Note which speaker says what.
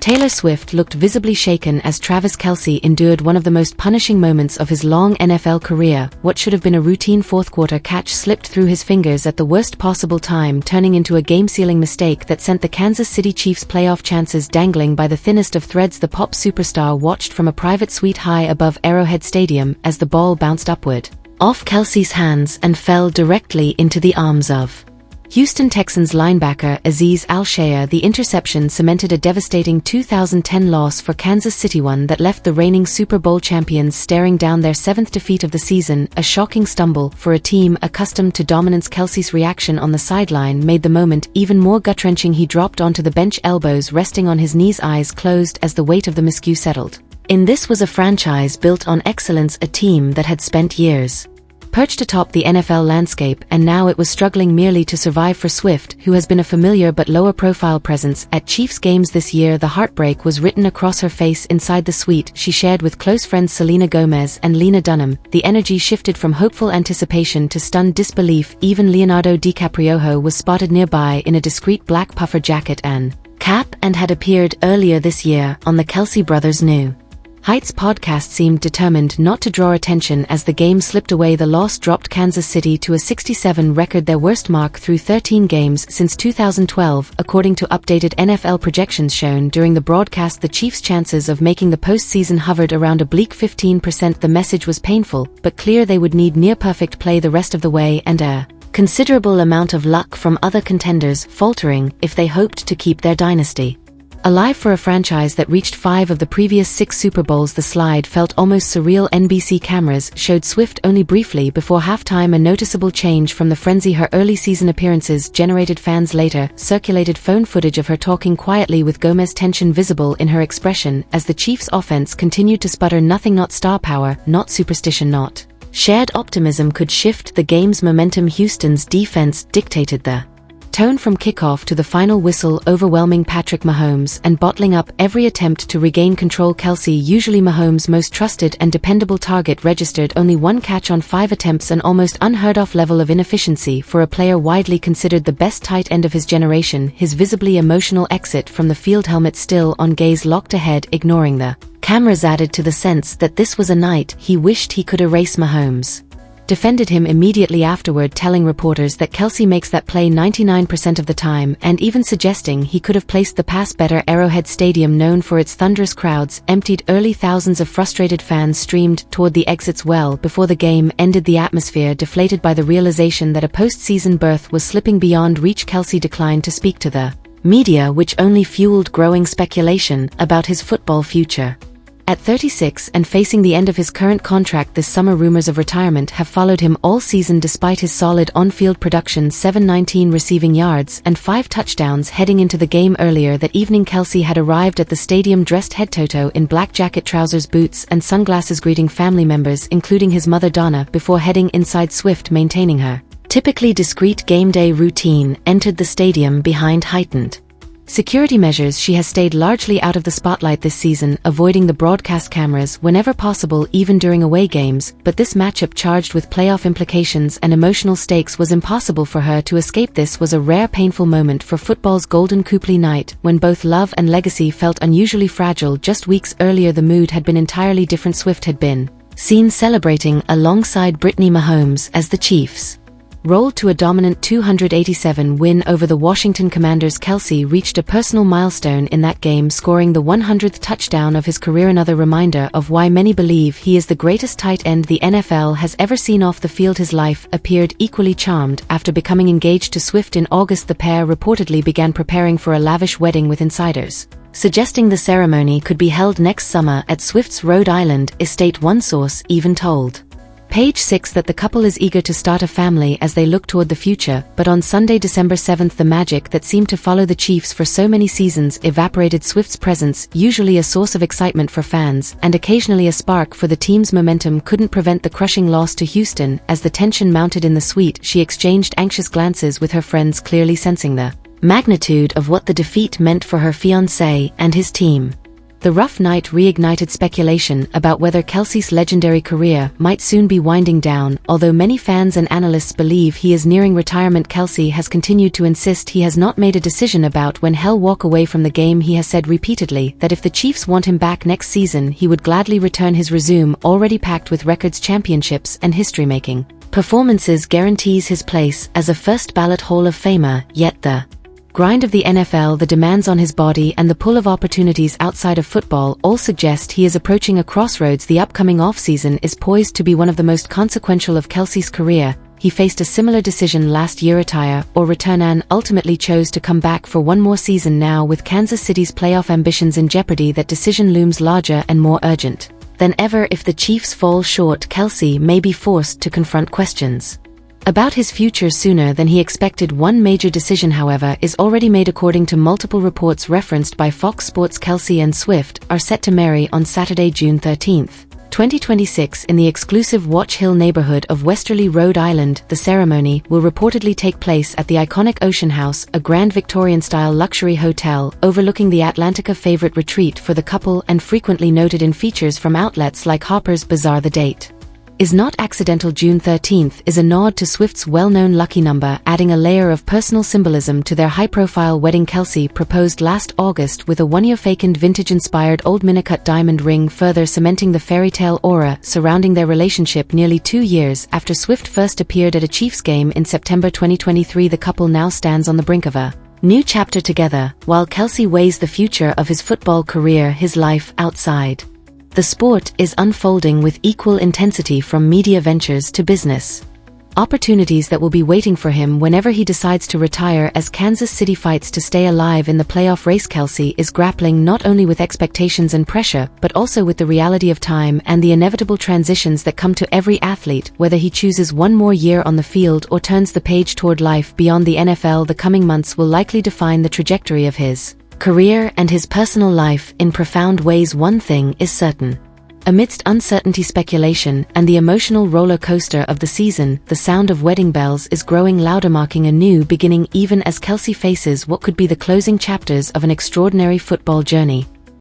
Speaker 1: Taylor Swift looked visibly shaken as Travis Kelce endured one of the most punishing moments of his long NFL career. What should have been a routine fourth-quarter catch slipped through his fingers at the worst possible time, turning into a game-sealing mistake that sent the Kansas City Chiefs' playoff chances dangling by the thinnest of threads. The pop superstar watched from a private suite high above Arrowhead Stadium as the ball bounced upward off Kelce's hands and fell directly into the arms of Houston Texans linebacker Azeez Al-Shaair. The interception cemented a devastating 2010 loss for Kansas City, one that left the reigning Super Bowl champions staring down their 7th defeat of the season. A shocking stumble for a team accustomed to dominance. Kelce's reaction on the sideline made the moment even more gut-wrenching. He dropped onto the bench, elbows resting on his knees, eyes closed as the weight of the miscue settled. This was a franchise built on excellence, a team that had spent years perched atop the NFL landscape, and now it was struggling merely to survive. For Swift, who has been a familiar but lower-profile presence at Chiefs games this year, the heartbreak was written across her face. Inside the suite she shared with close friends Selena Gomez and Lena Dunham, the energy shifted from hopeful anticipation to stunned disbelief. Even Leonardo DiCaprio was spotted nearby in a discreet black puffer jacket and cap, and had appeared earlier this year on the Kelce brothers' new Heights podcast seemed determined not to draw attention as the game slipped away. The loss dropped Kansas City to a 67 record, their worst mark through 13 games since 2012, according to updated NFL projections shown during the broadcast. The Chiefs' chances of making the postseason hovered around a bleak 15%. The message was painful, but clear. They would need near-perfect play the rest of the way and a considerable amount of luck from other contenders faltering if they hoped to keep their dynasty alive. For a franchise that reached 5 of the previous 6 Super Bowls, the slide felt almost surreal. NBC cameras showed Swift only briefly before halftime, a noticeable change from the frenzy her early season appearances generated. Fans later circulated phone footage of her talking quietly with Gomez, tension visible in her expression as the Chiefs' offense continued to sputter. Nothing, not star power, not superstition, not shared optimism could shift the game's momentum. Houston's defense dictated the tone from kickoff to the final whistle, overwhelming Patrick Mahomes and bottling up every attempt to regain control. Kelce, usually Mahomes' most trusted and dependable target, registered only 1 catch on 5 attempts, an almost unheard-of level of inefficiency for a player widely considered the best tight end of his generation. His visibly emotional exit from the field, helmet still on, gaze locked ahead, ignoring the cameras, added to the sense that this was a night he wished he could erase. Mahomes defended him immediately afterward, telling reporters that Kelce makes that play 99% of the time, and even suggesting he could have placed the pass better. Arrowhead Stadium, known for its thunderous crowds, emptied early. Thousands of frustrated fans streamed toward the exits well before the game ended, the atmosphere deflated by the realization that a postseason berth was slipping beyond reach. Kelce declined to speak to the media, which only fueled growing speculation about his football future. At 36 and facing the end of his current contract this summer, rumors of retirement have followed him all season despite his solid on-field production: 719 receiving yards and 5 touchdowns heading into the game. Earlier that evening, Kelce had arrived at the stadium dressed head-to-toe in black jacket, trousers, boots and sunglasses, greeting family members including his mother Donna before heading inside. Swift, maintaining her typically discreet game day routine, entered the stadium behind heightened security measures. She has stayed largely out of the spotlight this season, avoiding the broadcast cameras whenever possible, even during away games, but this matchup, charged with playoff implications and emotional stakes, was impossible for her to escape. This was a rare, painful moment for football's golden couple night, when both love and legacy felt unusually fragile. Just weeks earlier the mood had been entirely different. Swift had been seen celebrating alongside Brittany Mahomes as the Chiefs rolled to a dominant 287 win over the Washington Commanders. Kelce reached a personal milestone in that game, scoring the 100th touchdown of his career, another reminder of why many believe he is the greatest tight end the NFL has ever seen. Off the field, his life appeared equally charmed. After becoming engaged to Swift in August, the pair reportedly began preparing for a lavish wedding, with insiders suggesting the ceremony could be held next summer at Swift's Rhode Island estate. One source even told Page 6 that the couple is eager to start a family as they look toward the future, but on Sunday, December 7th, the magic that seemed to follow the Chiefs for so many seasons evaporated. Swift's presence, usually a source of excitement for fans and occasionally a spark for the team's momentum, couldn't prevent the crushing loss to Houston. As the tension mounted in the suite, she exchanged anxious glances with her friends, clearly sensing the magnitude of what the defeat meant for her fiancé and his team. The rough night reignited speculation about whether Kelce's legendary career might soon be winding down. Although many fans and analysts believe he is nearing retirement, Kelce has continued to insist he has not made a decision about when he'll walk away from the game. He has said repeatedly that if the Chiefs want him back next season, he would gladly return. His resume, already packed with records, championships, and history-making performances, guarantees his place as a first-ballot Hall of Famer. Yet the grind of the NFL, the demands on his body, and the pull of opportunities outside of football all suggest he is approaching a crossroads. The upcoming offseason is poised to be one of the most consequential of Kelce's career. He faced a similar decision last year: retire or return, and ultimately chose to come back for one more season. Now, with Kansas City's playoff ambitions in jeopardy, that decision looms larger and more urgent than ever. If the Chiefs fall short, Kelce may be forced to confront questions about his future sooner than he expected. One major decision, however, is already made. According to multiple reports referenced by Fox Sports, Kelce and Swift are set to marry on Saturday, June 13, 2026, in the exclusive Watch Hill neighborhood of Westerly, Rhode Island. The ceremony will reportedly take place at the iconic Ocean House, a grand Victorian-style luxury hotel overlooking the Atlantica. Favorite retreat for the couple and frequently noted in features from outlets like Harper's Bazaar. The date is not accidental. June 13th is a nod to Swift's well-known lucky number, adding a layer of personal symbolism to their high-profile wedding. Kelce proposed last August with a one-year fakened vintage-inspired old minicut diamond ring, further cementing the fairy-tale aura surrounding their relationship. Nearly 2 years after Swift first appeared at a Chiefs game in September 2023, the couple now stands on the brink of a new chapter together. While Kelce weighs the future of his football career, his life outside the sport is unfolding with equal intensity, from media ventures to business opportunities that will be waiting for him whenever he decides to retire. As Kansas City fights to stay alive in the playoff race, Kelce is grappling not only with expectations and pressure, but also with the reality of time and the inevitable transitions that come to every athlete. Whether he chooses one more year on the field or turns the page toward life beyond the NFL, the coming months will likely define the trajectory of his career and his personal life in profound ways. One thing is certain: amidst uncertainty, speculation, and the emotional roller coaster of the season, the sound of wedding bells is growing louder, marking a new beginning, even as Kelce faces what could be the closing chapters of an extraordinary football journey.